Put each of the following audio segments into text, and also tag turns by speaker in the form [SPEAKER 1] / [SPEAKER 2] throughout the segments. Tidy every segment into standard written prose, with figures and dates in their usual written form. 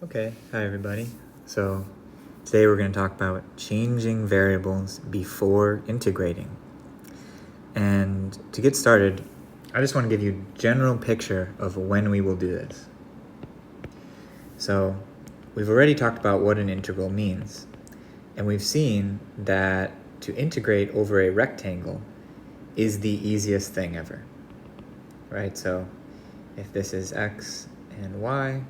[SPEAKER 1] Okay, hi everybody. So today we're going to talk about changing variables before integrating. And to get started, I just want to give you a general picture of when we will do this. So we've already talked about what an integral means, and we've seen that to integrate over a rectangle is the easiest thing ever, right? So if this is x and y,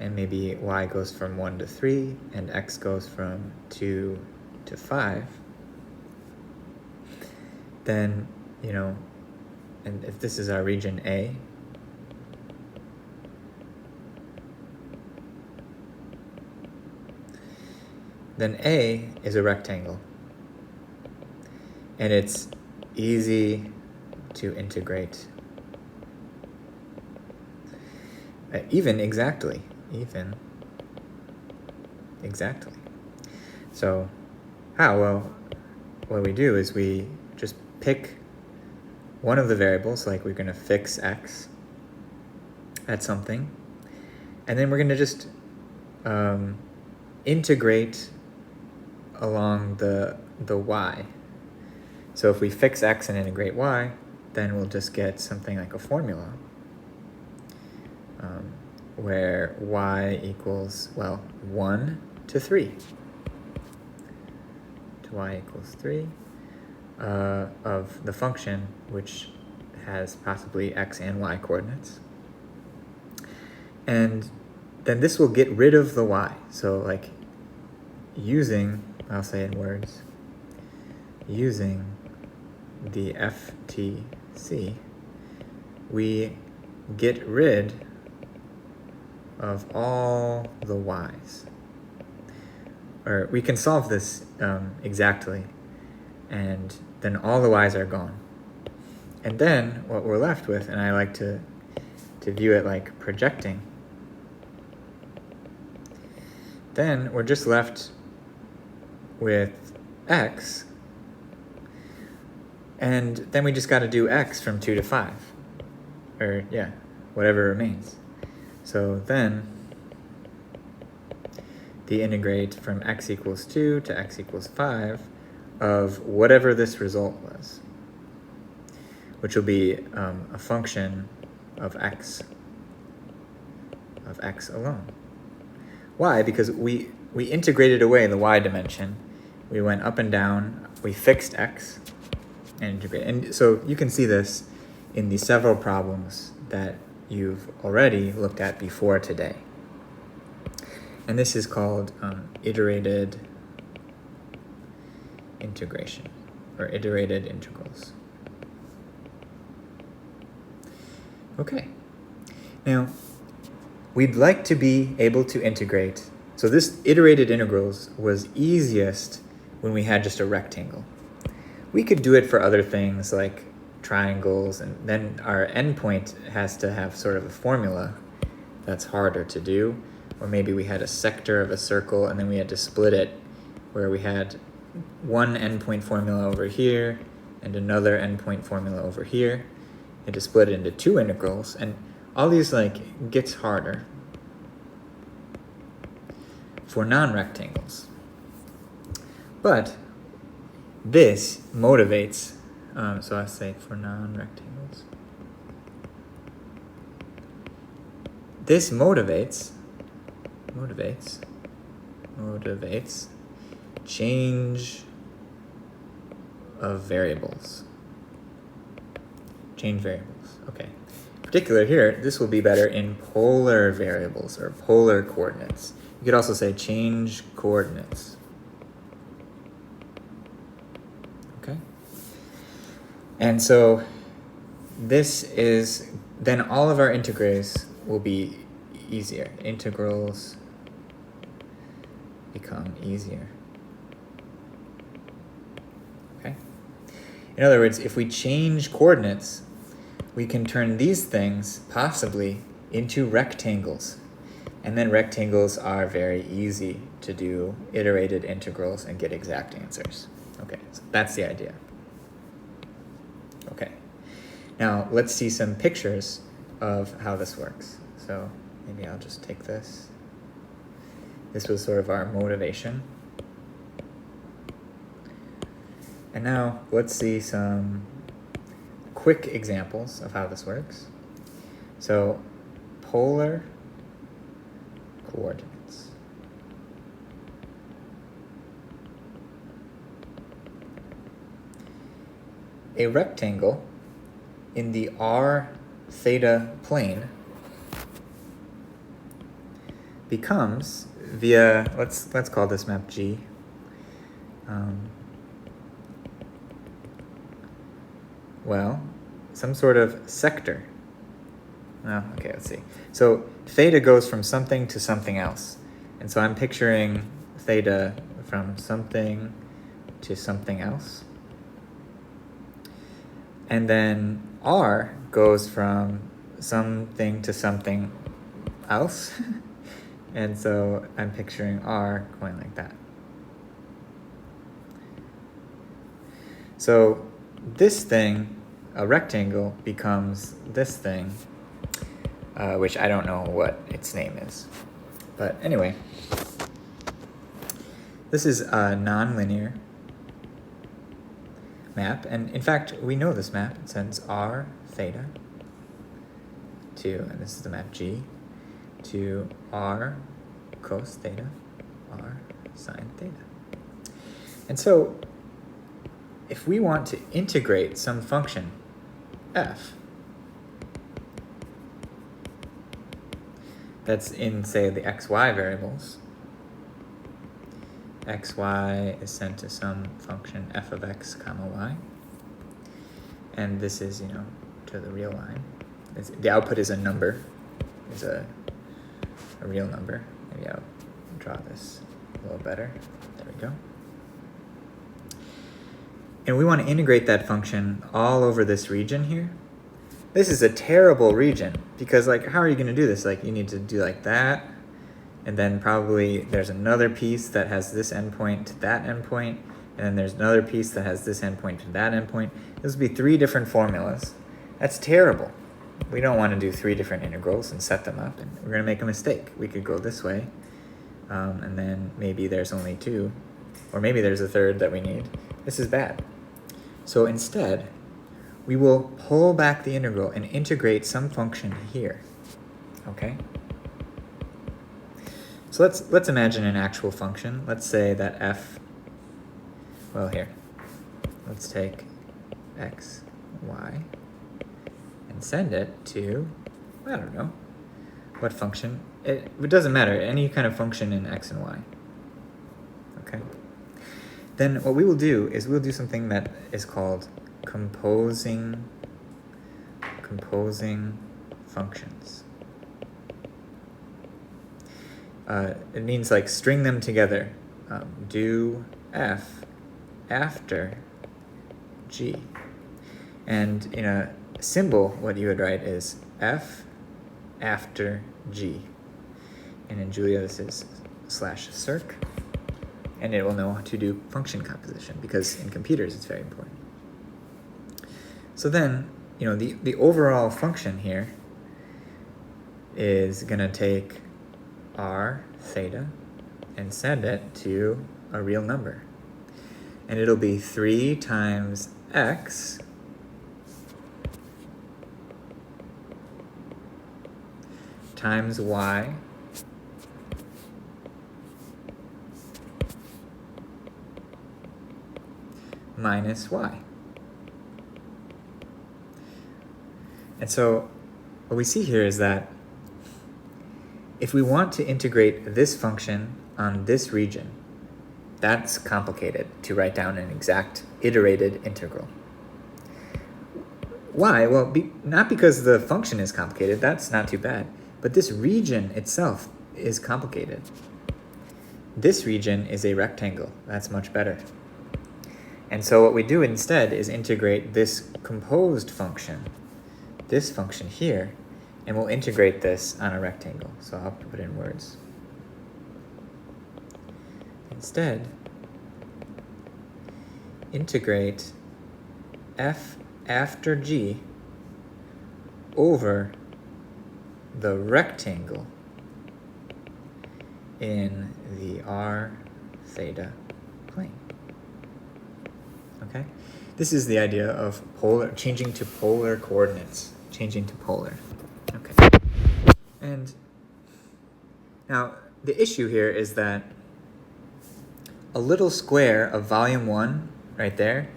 [SPEAKER 1] and maybe y goes from 1 to 3, and x goes from 2 to 5, then, and if this is our region A, then A is a rectangle, and it's easy to integrate, even exactly. So how? Well, what we do is we just pick one of the variables, like we're going to fix x at something, and then we're going to just integrate along the y. So if we fix x and integrate y, then we'll just get something like a formula where y equals, 1 to 3. To y equals 3 of the function, which has possibly x and y coordinates. And then this will get rid of the y. So like using, I'll say in words, using the FTC, we get rid of all the y's. Or we can solve this exactly, and then all the y's are gone. And then what we're left with, and I like to view it like projecting, then we're just left with x, and then we just got to do x from 2 to 5, or whatever remains. So then the integrate from x equals 2 to x equals 5 of whatever this result was, which will be a function of x alone. Why? Because we integrated away the y dimension. We went up and down, we fixed x, and integrated. And so you can see this in the several problems that you've already looked at before today. And this is called iterated integration, or iterated integrals. Okay. Now, we'd like to be able to integrate. So this iterated integrals was easiest when we had just a rectangle. We could do it for other things like triangles, and then our endpoint has to have sort of a formula that's harder to do. Or maybe we had a sector of a circle and then we had to split it, where we had one endpoint formula over here and another endpoint formula over here. We had to split it into two integrals, and all these gets harder for non-rectangles. But this motivates, so I say for non-rectangles. This motivates change of variables. Change variables, okay. In particular here, this will be better in polar variables or polar coordinates. You could also say change coordinates. Okay? And so this is, then all of our integrals will be easier. Integrals become easier. Okay? In other words, if we change coordinates, we can turn these things possibly into rectangles. And then rectangles are very easy to do iterated integrals and get exact answers. Okay, so that's the idea. Okay, now let's see some pictures of how this works. So maybe I'll just take this This was sort of our motivation. And now let's see some quick examples of how this works. So polar coordinates. A rectangle in the r theta plane becomes via, let's call this map G. Well, some sort of sector. Oh, okay, let's see. So theta goes from something to something else. And so I'm picturing theta from something to something else. And then r goes from something to something else. And so I'm picturing r going like that. So this thing, a rectangle, becomes this thing, which I don't know what its name is. But anyway, this is a nonlinear map. And in fact, we know this map. It sends r theta to, and this is the map G, to r cos theta, r sine theta. And so if we want to integrate some function f that's in, say, the xy variables, xy is sent to some function f of x comma y, and this is, to the real line. The output is a number, is a real number. Maybe I'll draw this a little better. There we go. And we want to integrate that function all over this region here. This is a terrible region because, how are you going to do this? You need to do like that, and then probably there's another piece that has this endpoint to that endpoint, and then there's another piece that has this endpoint to that endpoint. This would be 3 different formulas. That's terrible. We don't want to do 3 different integrals and set them up, and we're going to make a mistake. We could go this way, and then maybe there's only 2, or maybe there's a third that we need. This is bad. So instead, we will pull back the integral and integrate some function here, okay? So let's imagine an actual function. Let's say that f, well, here, let's take x, y, and send it to, I don't know, what function. It doesn't matter, any kind of function in x and y, okay? Then what we will do is we'll do something that is called composing functions. It means string them together. Do f after g. And in a symbol, what you would write is f after g. And in Julia, this is /circ. And it will know how to do function composition, because in computers it's very important. So then, the overall function here is going to take r theta and send it to a real number. And it'll be 3 times x times y minus y. And so what we see here is that if we want to integrate this function on this region, that's complicated to write down an exact iterated integral. Why? Well, not because the function is complicated, that's not too bad, but this region itself is complicated. This region is a rectangle, that's much better. And so what we do instead is integrate this composed function, this function here, and we'll integrate this on a rectangle. So I'll put it in words. Instead, integrate f after g over the rectangle in the r theta plane. Okay? This is the idea of changing to polar coordinates. Changing to polar. Okay. And now the issue here is that a little square of volume 1 right there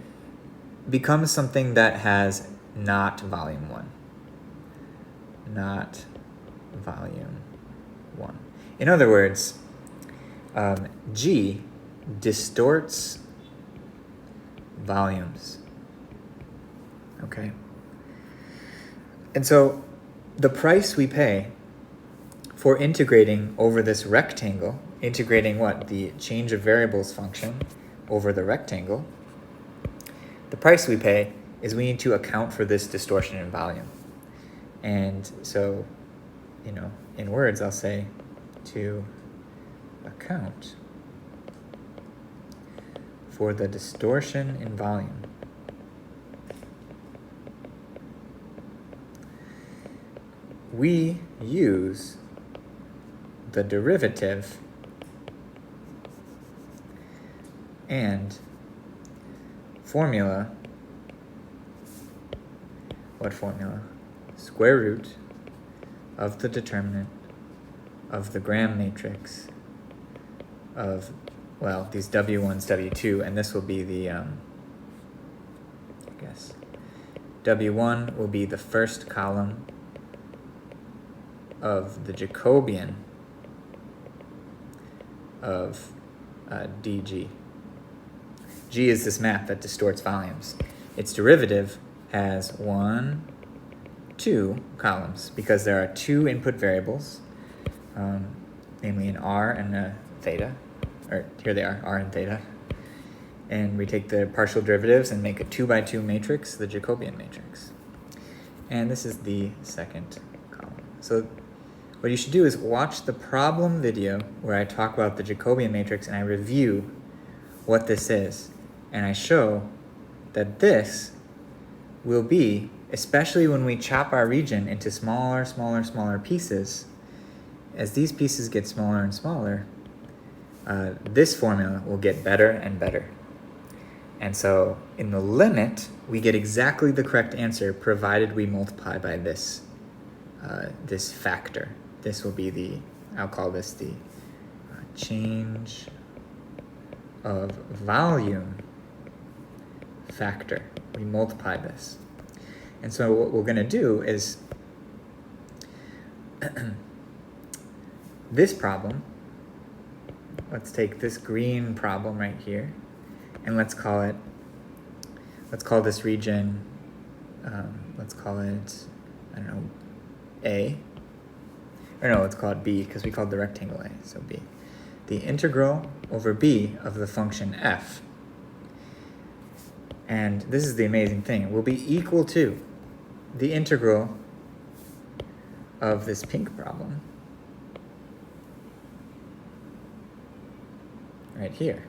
[SPEAKER 1] becomes something that has not volume 1. Not volume 1. In other words, G distorts volumes. Okay? And so the price we pay for integrating over this rectangle, integrating what? The change of variables function over the rectangle, the price we pay is we need to account for this distortion in volume. And so, in words, I'll say to account for the distortion in volume. We use the derivative and formula. What formula? Square root of the determinant of the Gram matrix of, well, these W1's W2, and this will be the, W1 will be the first column of the Jacobian of dg. G is this map that distorts volumes. Its derivative has 1, 2 columns because there are 2 input variables, namely an r and a theta, or here they are, r and theta. And we take the partial derivatives and make a 2x2 matrix, the Jacobian matrix. And this is the second column. So what you should do is watch the problem video where I talk about the Jacobian matrix and I review what this is. And I show that this will be, especially when we chop our region into smaller, smaller, smaller pieces, as these pieces get smaller and smaller, this formula will get better and better. And so in the limit, we get exactly the correct answer provided we multiply by this, this factor. This will be the, I'll call this the change of volume factor. We multiply this. And so what we're going to do is this problem, let's take this green problem right here, and let's call this region, let's call it, I don't know, A. Or no, let's call it B, because we called the rectangle A, so B. The integral over B of the function f, and this is the amazing thing, will be equal to the integral of this pink problem right here.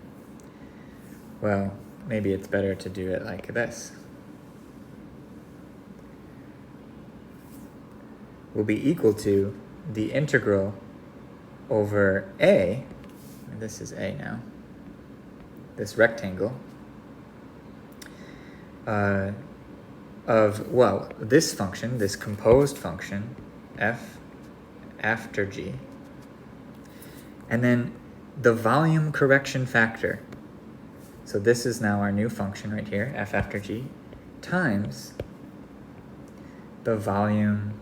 [SPEAKER 1] Well, maybe it's better to do it like this. Will be equal to the integral over A, and this is A now, this rectangle, of, well, this function, this composed function, f after g, and then the volume correction factor. So this is now our new function right here, f after g, times the volume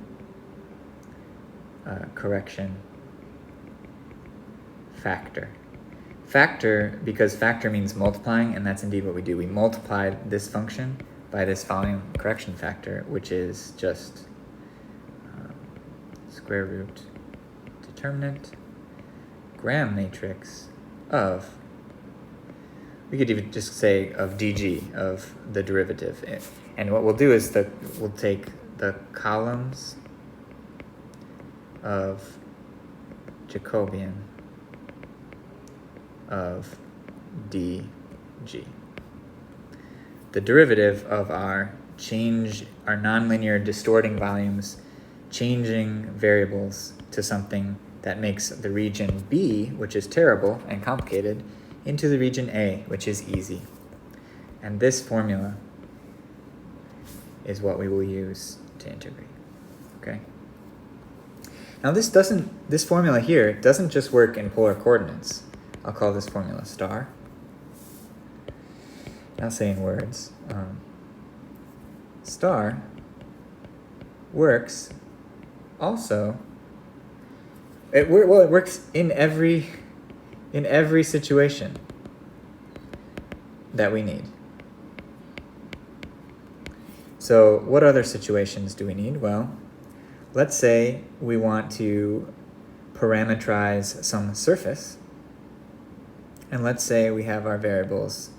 [SPEAKER 1] correction factor. Factor, because factor means multiplying, and that's indeed what we do. We multiply this function by this volume correction factor, which is just square root determinant Gram matrix of, we could even just say of dg, of the derivative. And what we'll do is that we'll take the columns of Jacobian of dg. The derivative of our nonlinear distorting volumes, changing variables to something that makes the region B, which is terrible and complicated, into the region A, which is easy. And this formula is what we will use to integrate. Okay? Now this formula here doesn't just work in polar coordinates. I'll call this formula star. I'll say in words. Star works also. It works in every situation that we need. So what other situations do we need? Well, let's say we want to parameterize some surface. And let's say we have our variables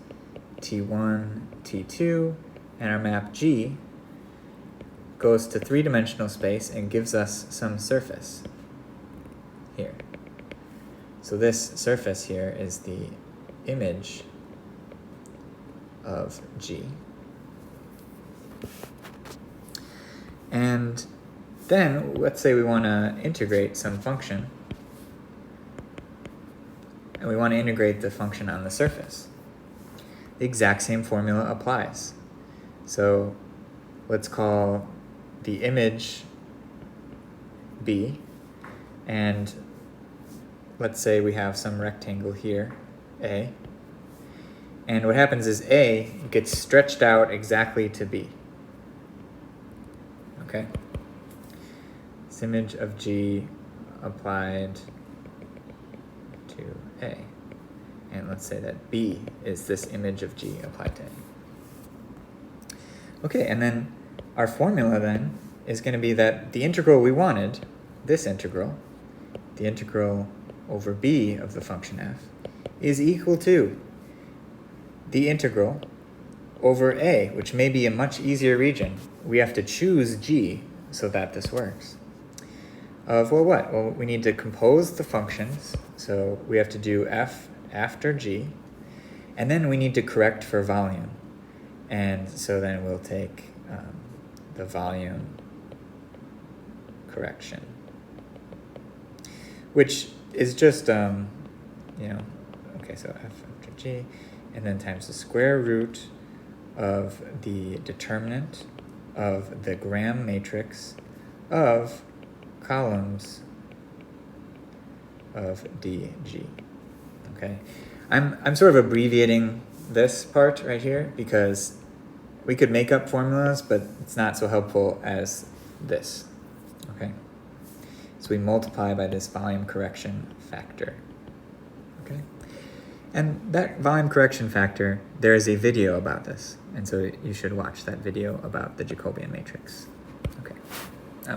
[SPEAKER 1] t1, t2, and our map G goes to three-dimensional space and gives us some surface here. So this surface here is the image of G. And then let's say we want to integrate some function, and we want to integrate the function on the surface. The exact same formula applies. So let's call the image B, and let's say we have some rectangle here, A, and what happens is A gets stretched out exactly to B. Okay? This image of G applied to A. And let's say that B is this image of G applied to A. Okay, and then our formula then is going to be that the integral we wanted, this integral, the integral over B of the function f, is equal to the integral over A, which may be a much easier region. We have to choose G so that this works. Of, well, what? Well, we need to compose the functions, so we have to do f after G, and then we need to correct for volume. And so then we'll take the volume correction, which is just, okay, so f after G, and then times the square root of the determinant of the gram matrix of columns of DG. Okay, I'm sort of abbreviating this part right here because we could make up formulas, but it's not so helpful as this. Okay, so we multiply by this volume correction factor. Okay, and that volume correction factor, there is a video about this, and so you should watch that video about the Jacobian matrix. Okay,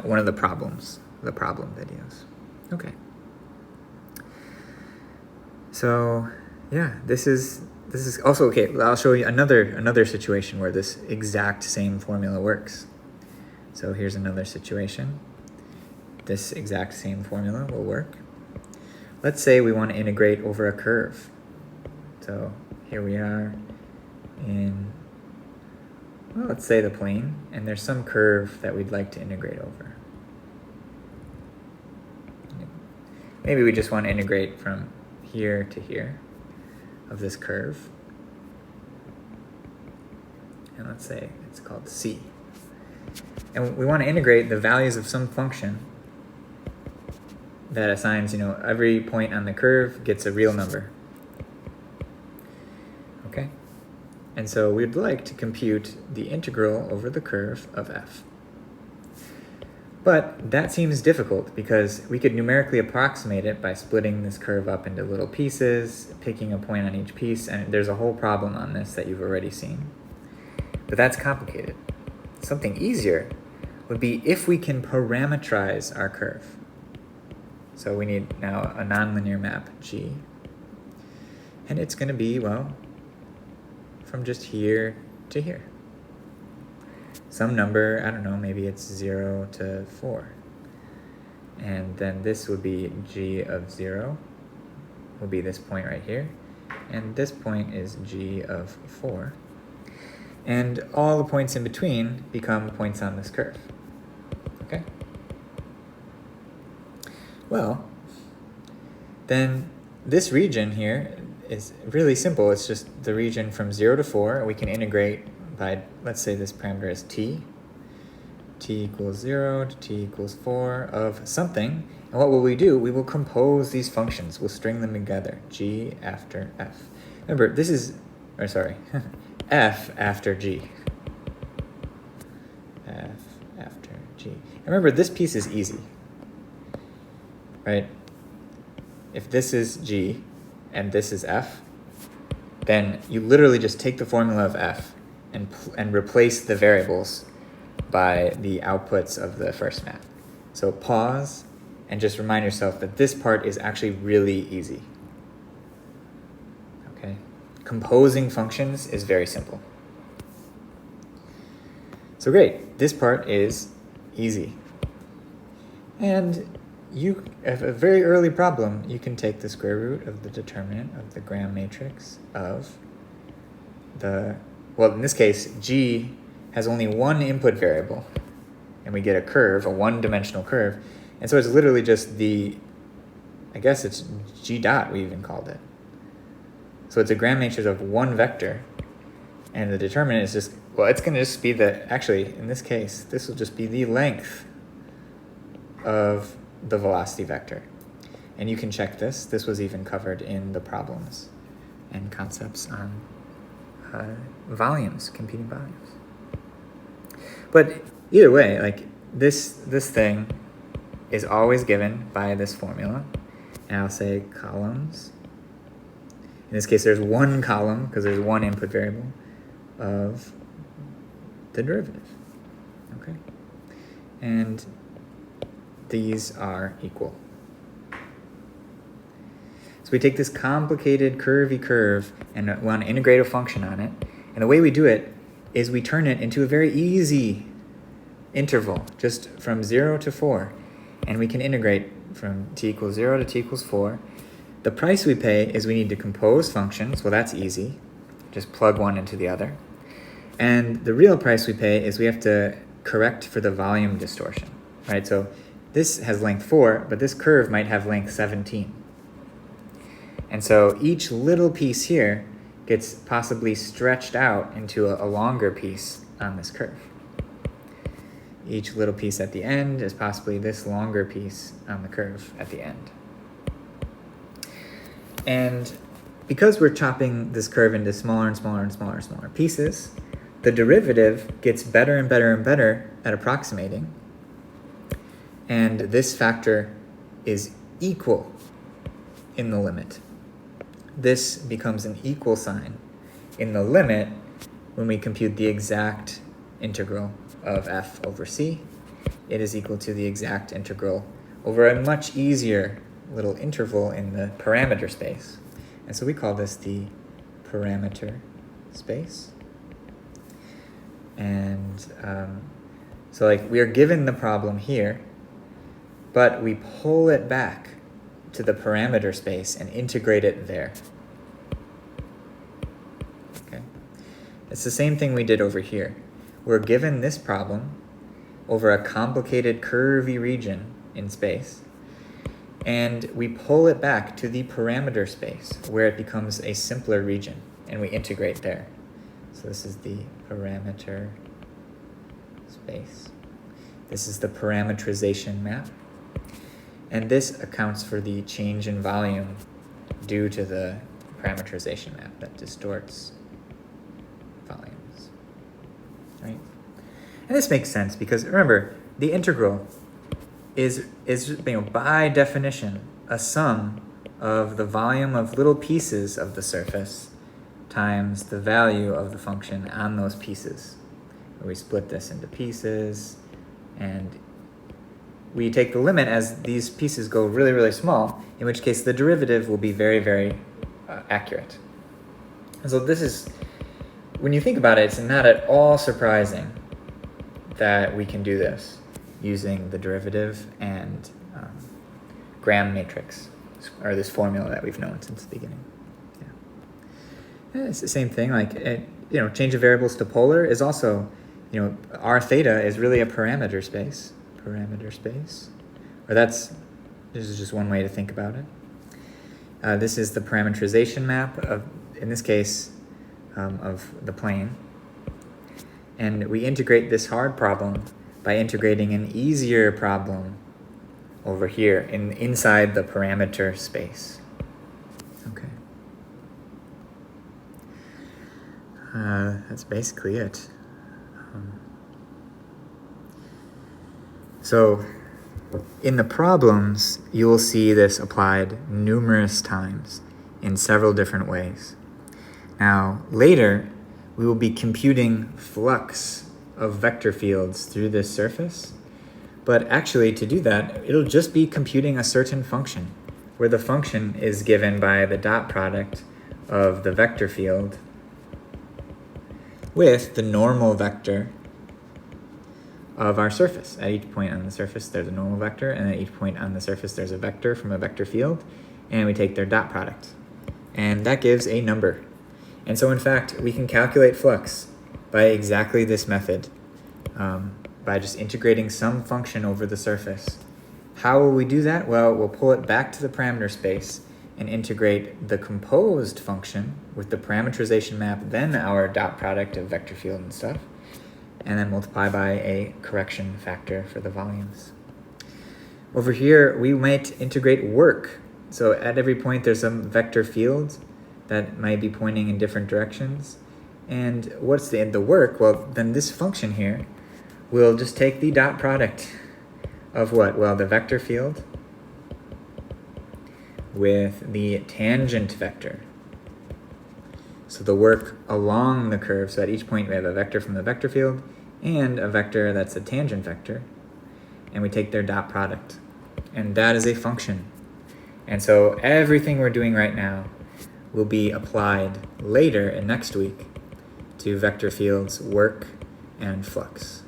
[SPEAKER 1] one of the problem videos. Okay. So yeah, this is also okay. I'll show you another situation where this exact same formula works. So here's another situation. This exact same formula will work. Let's say we want to integrate over a curve. So here we are in, well, let's say the plane, and there's some curve that we'd like to integrate over. Maybe we just want to integrate from here to here of this curve. And let's say it's called C. And we want to integrate the values of some function that assigns, every point on the curve gets a real number. Okay? And so we'd like to compute the integral over the curve of f. But that seems difficult because we could numerically approximate it by splitting this curve up into little pieces, picking a point on each piece, and there's a whole problem on this that you've already seen. But that's complicated. Something easier would be if we can parameterize our curve. So we need now a nonlinear map G. And it's going to be, well, from just here to here. Some number, I don't know, maybe it's 0 to 4. And then this would be G of 0, will be this point right here. And this point is G of 4. And all the points in between become points on this curve. Okay? Well, then this region here is really simple. It's just the region from 0 to 4. We can integrate by, let's say this parameter is t equals 0 to t equals 4 of something. And what will we do? We will compose these functions. We'll string them together, g after f. Remember, this is, or sorry, f after g. F after g. And remember, this piece is easy, right? If this is g and this is f, then you literally just take the formula of f and replace the variables by the outputs of the first math. So pause and just remind yourself that this part is actually really easy. Okay? Composing functions is very simple. So great, this part is easy. And you have a very early problem. You can take the square root of the determinant of the gram matrix of the, well, in this case, g has only one input variable, and we get a curve, a one-dimensional curve. And so it's literally just the, I guess it's g dot, we even called it. So it's a gram matrix of one vector, and the determinant is just, well, it's going to just be the, actually, in this case, this will just be the length of the velocity vector. And you can check this. This was even covered in the problems and concepts on volumes, computing volumes. But either way, like this thing is always given by this formula. And I'll say columns. In this case, there's one column because there's one input variable of the derivative. Okay? And these are equal. So we take this complicated curvy curve and we want to integrate a function on it. And the way we do it is we turn it into a very easy interval, just from 0 to 4. And we can integrate from t equals 0 to t equals 4. The price we pay is we need to compose functions. Well, that's easy. Just plug one into the other. And the real price we pay is we have to correct for the volume distortion, right? So this has length 4, but this curve might have length 17. And so each little piece here gets possibly stretched out into a longer piece on this curve. Each little piece at the end is possibly this longer piece on the curve at the end. And because we're chopping this curve into smaller and smaller and smaller and smaller pieces, the derivative gets better and better and better at approximating. And this factor is equal in the limit. This becomes an equal sign in the limit when we compute the exact integral of f over c. It is equal to the exact integral over a much easier little interval in the parameter space. And so we call this the parameter space. And so like we are given the problem here, but we pull it back to the parameter space and integrate it there. Okay. It's the same thing we did over here. We're given this problem over a complicated curvy region in space, and we pull it back to the parameter space where it becomes a simpler region, and we integrate there. So this is the parameter space. This is the parameterization map. And this accounts for the change in volume due to the parameterization map that distorts volumes, right? And this makes sense because remember, the integral is by definition a sum of the volume of little pieces of the surface times the value of the function on those pieces. We split this into pieces, and we take the limit as these pieces go really, really small, in which case the derivative will be very, very accurate. And so this is, when you think about it, it's not at all surprising that we can do this using the derivative and gram matrix, or this formula that we've known since the beginning. Yeah. It's the same thing, like, change of variables to polar is also, r theta is really a parameter space. Or this is just one way to think about it. This is the parameterization map of, in this case, of the plane. And we integrate this hard problem by integrating an easier problem over here inside the parameter space. Okay. That's basically it. So in the problems, you will see this applied numerous times in several different ways. Now, later, we will be computing flux of vector fields through this surface. But actually, to do that, it'll just be computing a certain function, where the function is given by the dot product of the vector field with the normal vector of our surface. At each point on the surface, there's a normal vector, and at each point on the surface, there's a vector from a vector field, and we take their dot product. And that gives a number. And so, in fact, we can calculate flux by exactly this method, by just integrating some function over the surface. How will we do that? Well, we'll pull it back to the parameter space and integrate the composed function with the parameterization map, then our dot product of vector field and stuff, and then multiply by a correction factor for the volumes. Over here, we might integrate work. So at every point, there's some vector field that might be pointing in different directions. And what's the work? Well, then this function here will just take the dot product of what? Well, the vector field with the tangent vector. So the work along the curve. So at each point, we have a vector from the vector field and a vector that's a tangent vector. And we take their dot product. And that is a function. And so everything we're doing right now will be applied later in next week to vector fields, work, and flux.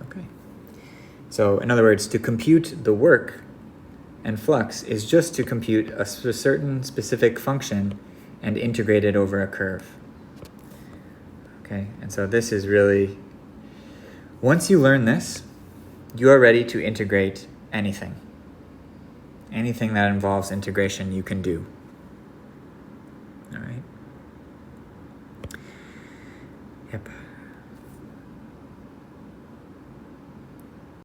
[SPEAKER 1] Okay. So in other words, to compute the work and flux is just to compute a certain specific function and integrate it over a curve. Okay, and so this is really, once you learn this, you are ready to integrate anything. Anything that involves integration you can do.